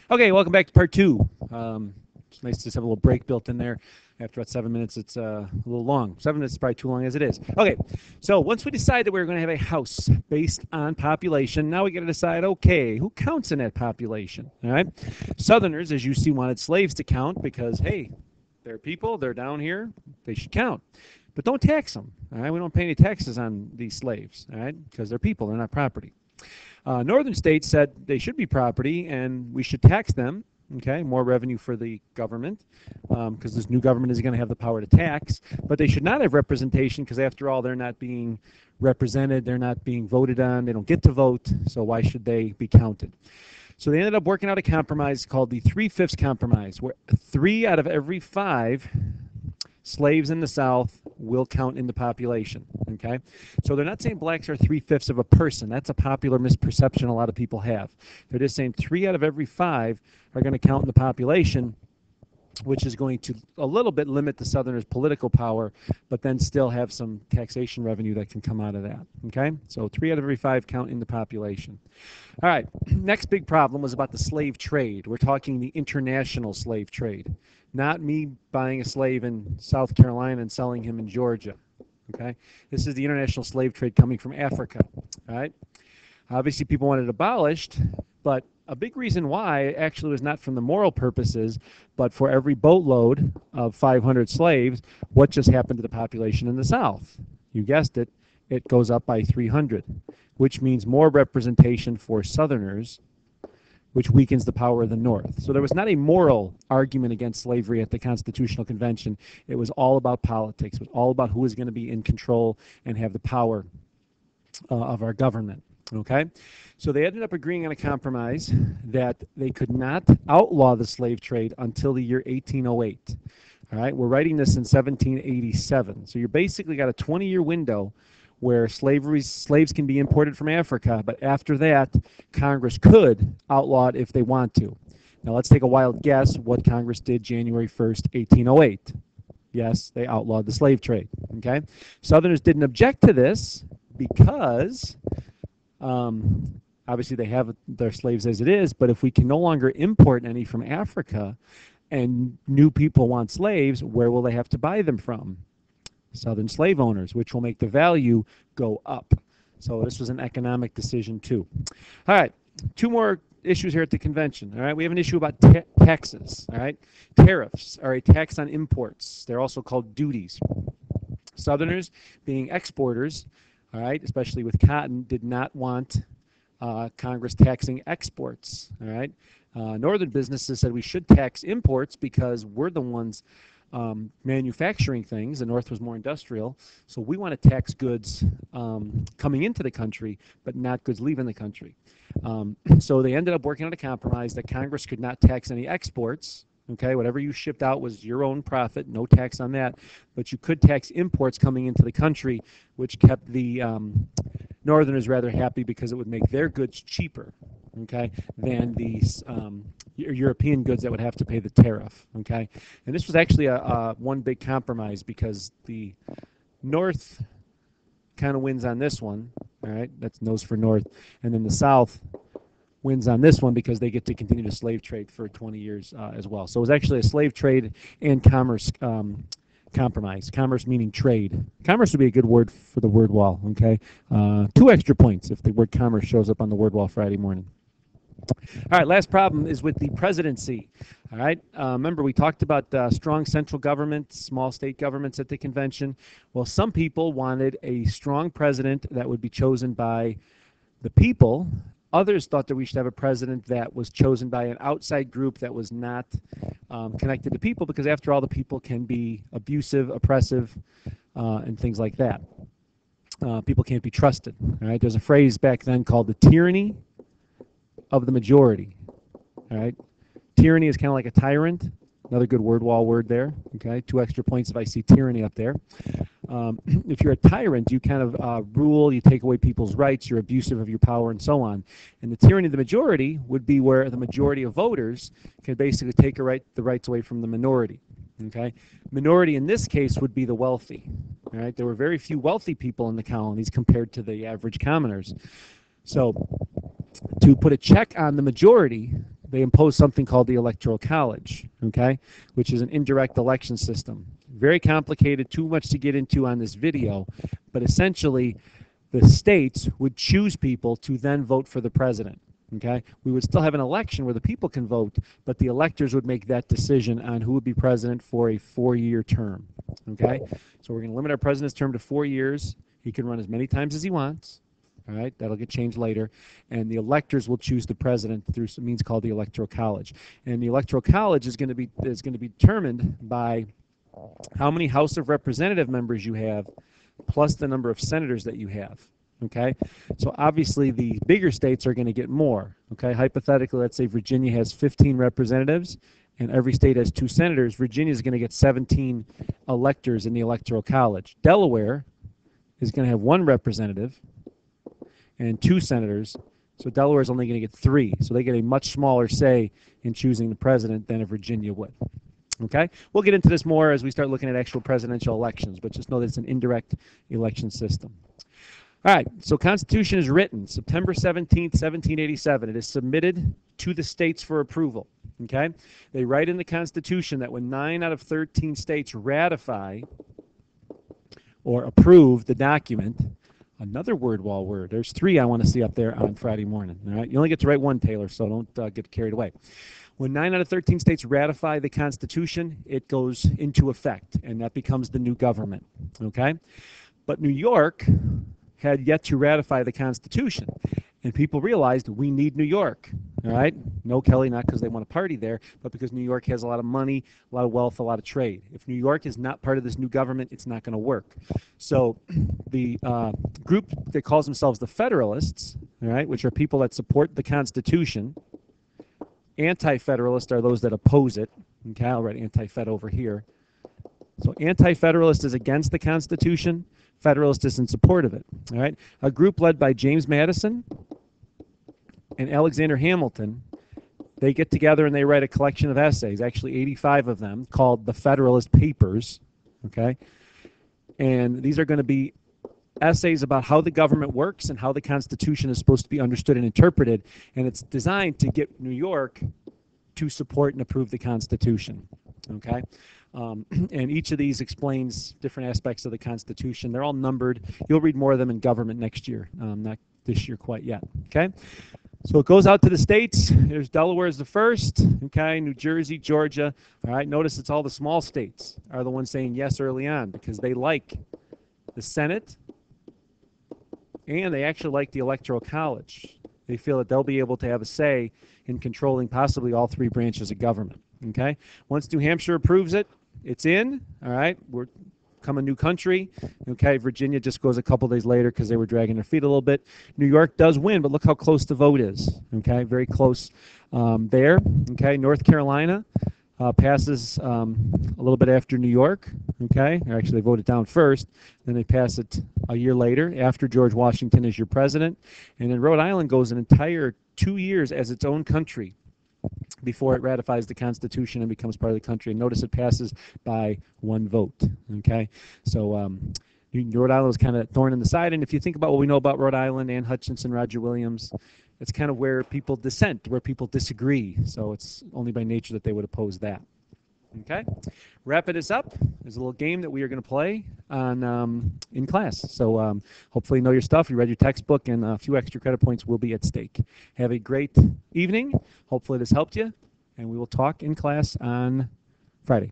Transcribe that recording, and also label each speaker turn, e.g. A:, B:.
A: Okay, welcome back to part two. It's nice to have a little break built in there. After about 7 minutes, it's a little long. 7 minutes is probably too long as it is. Okay, so once we decide that we're going to have a house based on population, now we got to decide, okay, who counts in that population? All right. Southerners, as you see, wanted slaves to count because, hey, they're people, they're down here, they should count. But don't tax them. All right, we don't pay any taxes on these slaves. All right, because they're people, they're not property. Northern states said they should be property and we should tax them. Okay, more revenue for the government because this new government is going to have the power to tax, but they should not have representation because after all, they're not being represented, they're not being voted on, they don't get to vote, so why should they be counted? So they ended up working out a compromise called the 3/5 compromise, where 3 out of every 5 slaves in the South will count in the population. Okay, so they're not saying blacks are 3/5 of a person. That's a popular misperception a lot of people have. They're just saying 3 out of every 5 are going to count in the population, which is going to a little bit limit the Southerners' political power, but then still have some taxation revenue that can come out of that. Okay, so 3 out of every 5 count in the population. All right, next big problem was about the slave trade. We're talking the international slave trade, not me buying a slave in South Carolina and selling him in Georgia. Okay, this is the international slave trade coming from Africa. All right, obviously people wanted it abolished, but a big reason why actually was not from the moral purposes, but for every boatload of 500 slaves, what just happened to the population in the South? You guessed it, it goes up by 300, which means more representation for Southerners, which weakens the power of the North. So there was not a moral argument against slavery at the Constitutional Convention. It was all about politics. It was all about who was going to be in control and have the power of our government. Okay, so they ended up agreeing on a compromise that they could not outlaw the slave trade until the year 1808. All right, we're writing this in 1787. So you're basically got a 20-year window where slaves can be imported from Africa, but after that, Congress could outlaw it if they want to. Now let's take a wild guess what Congress did January 1st, 1808. Yes, they outlawed the slave trade. Okay, Southerners didn't object to this because obviously they have their slaves as it is, but if we can no longer import any from Africa and new people want slaves, where will they have to buy them from? Southern slave owners, which will make the value go up. So this was an economic decision too. All right, 2 more issues here at the convention. All right, we have an issue about taxes. All right, tariffs are a tax on imports. They're also called duties. Southerners, being exporters, all right, especially with cotton, did not want Congress taxing exports. All right, northern businesses said we should tax imports because we're the ones manufacturing things. The North was more industrial, so we want to tax goods coming into the country, but not goods leaving the country. So they ended up working on a compromise that Congress could not tax any exports. Okay, whatever you shipped out was your own profit, no tax on that, but you could tax imports coming into the country, which kept the Northerners rather happy because it would make their goods cheaper, okay, than these European goods that would have to pay the tariff, okay. And this was actually a one big compromise because the North kind of wins on this one, all right, that's nose for North, and then the South wins on this one because they get to continue the slave trade for 20 years as well. So it was actually a slave trade and commerce compromise. Commerce meaning trade. Commerce would be a good word for the word wall, okay? 2 extra points if the word commerce shows up on the word wall Friday morning. All right, last problem is with the presidency. All right, remember we talked about strong central government, small state governments at the convention. Well, some people wanted a strong president that would be chosen by the people. Others thought that we should have a president that was chosen by an outside group that was not connected to people, because after all, the people can be abusive, oppressive, and things like that. People can't be trusted. All right, there's a phrase back then called the tyranny of the majority. All right, tyranny is kind of like a tyrant. Another good word wall word there. Okay, 2 extra points if I see tyranny up there. If you're a tyrant, you kind of rule, you take away people's rights, you're abusive of your power, and so on. And the tyranny of the majority would be where the majority of voters can basically take the rights away from the minority. Okay, minority in this case would be the wealthy. All right, there were very few wealthy people in the colonies compared to the average commoners. So to put a check on the majority, they imposed something called the Electoral College, okay, which is an indirect election system. Very complicated, too much to get into on this video, but essentially the states would choose people to then vote for the president. Okay, we would still have an election where the people can vote, but the electors would make that decision on who would be president for a 4-year term. Okay, so we're going to limit our president's term to 4 years. He can run as many times as he wants. All right, that'll get changed later, and the electors will choose the president through some means called the Electoral College. And the Electoral College is going to be determined by how many House of Representative members you have, plus the number of senators that you have. Okay, so obviously the bigger states are going to get more. Okay, hypothetically, let's say Virginia has 15 representatives and every state has 2 senators. Virginia is going to get 17 electors in the Electoral College. Delaware is going to have 1 representative and 2 senators. So Delaware is only going to get 3. So they get a much smaller say in choosing the president than a Virginia would. Okay, we'll get into this more as we start looking at actual presidential elections, but just know that it's an indirect election system. All right, so Constitution is written September 17th, 1787. It is submitted to the states for approval. Okay, they write in the Constitution that when 9 out of 13 states ratify or approve the document, another word wall word. There's 3 I want to see up there on Friday morning. All right, you only get to write 1, Taylor, so don't get carried away. When 9 out of 13 states ratify the Constitution, it goes into effect, and that becomes the new government. Okay, but New York had yet to ratify the Constitution, and people realized we need New York. All right, no Kelly, not because they want to party there, but because New York has a lot of money, a lot of wealth, a lot of trade. If New York is not part of this new government, it's not going to work. So the group that calls themselves the Federalists, all right, which are people that support the Constitution. Anti-Federalists are those that oppose it. Okay, I'll write anti-Fed over here. So anti-Federalist is against the Constitution. Federalist is in support of it. All right, a group led by James Madison and Alexander Hamilton, they get together and they write a collection of essays, actually 85 of them, called the Federalist Papers. Okay, and these are going to be essays about how the government works and how the Constitution is supposed to be understood and interpreted, and it's designed to get New York to support and approve the Constitution. Okay, and each of these explains different aspects of the Constitution. They're all numbered. You'll read more of them in government next year, not this year quite yet. Okay, so it goes out to the states. There's Delaware is the first. Okay, New Jersey, Georgia. All right, notice it's all the small states are the ones saying yes early on because they like the Senate and they actually like the Electoral College. They feel that they'll be able to have a say in controlling possibly all 3 branches of government. Okay, once New Hampshire approves it, it's in. All right, we're become a new country. Okay, Virginia just goes a couple days later because they were dragging their feet a little bit. New York does win, but look how close the vote is. Okay, very close there. Okay, North Carolina passes a little bit after New York. Okay, or actually they vote it down first, then they pass it a year later after George Washington is your president, and then Rhode Island goes an entire 2 years as its own country before it ratifies the Constitution and becomes part of the country. And notice it passes by 1 vote. Okay, so Rhode Island was kind of thorn in the side, and if you think about what we know about Rhode Island, Ann Hutchinson, Roger Williams, it's kind of where people dissent, where people disagree. So it's only by nature that they would oppose that. Okay, wrapping this up, there's a little game that we are going to play on in class. So hopefully you know your stuff, you read your textbook, and a few extra credit points will be at stake. Have a great evening. Hopefully this helped you, and we will talk in class on Friday.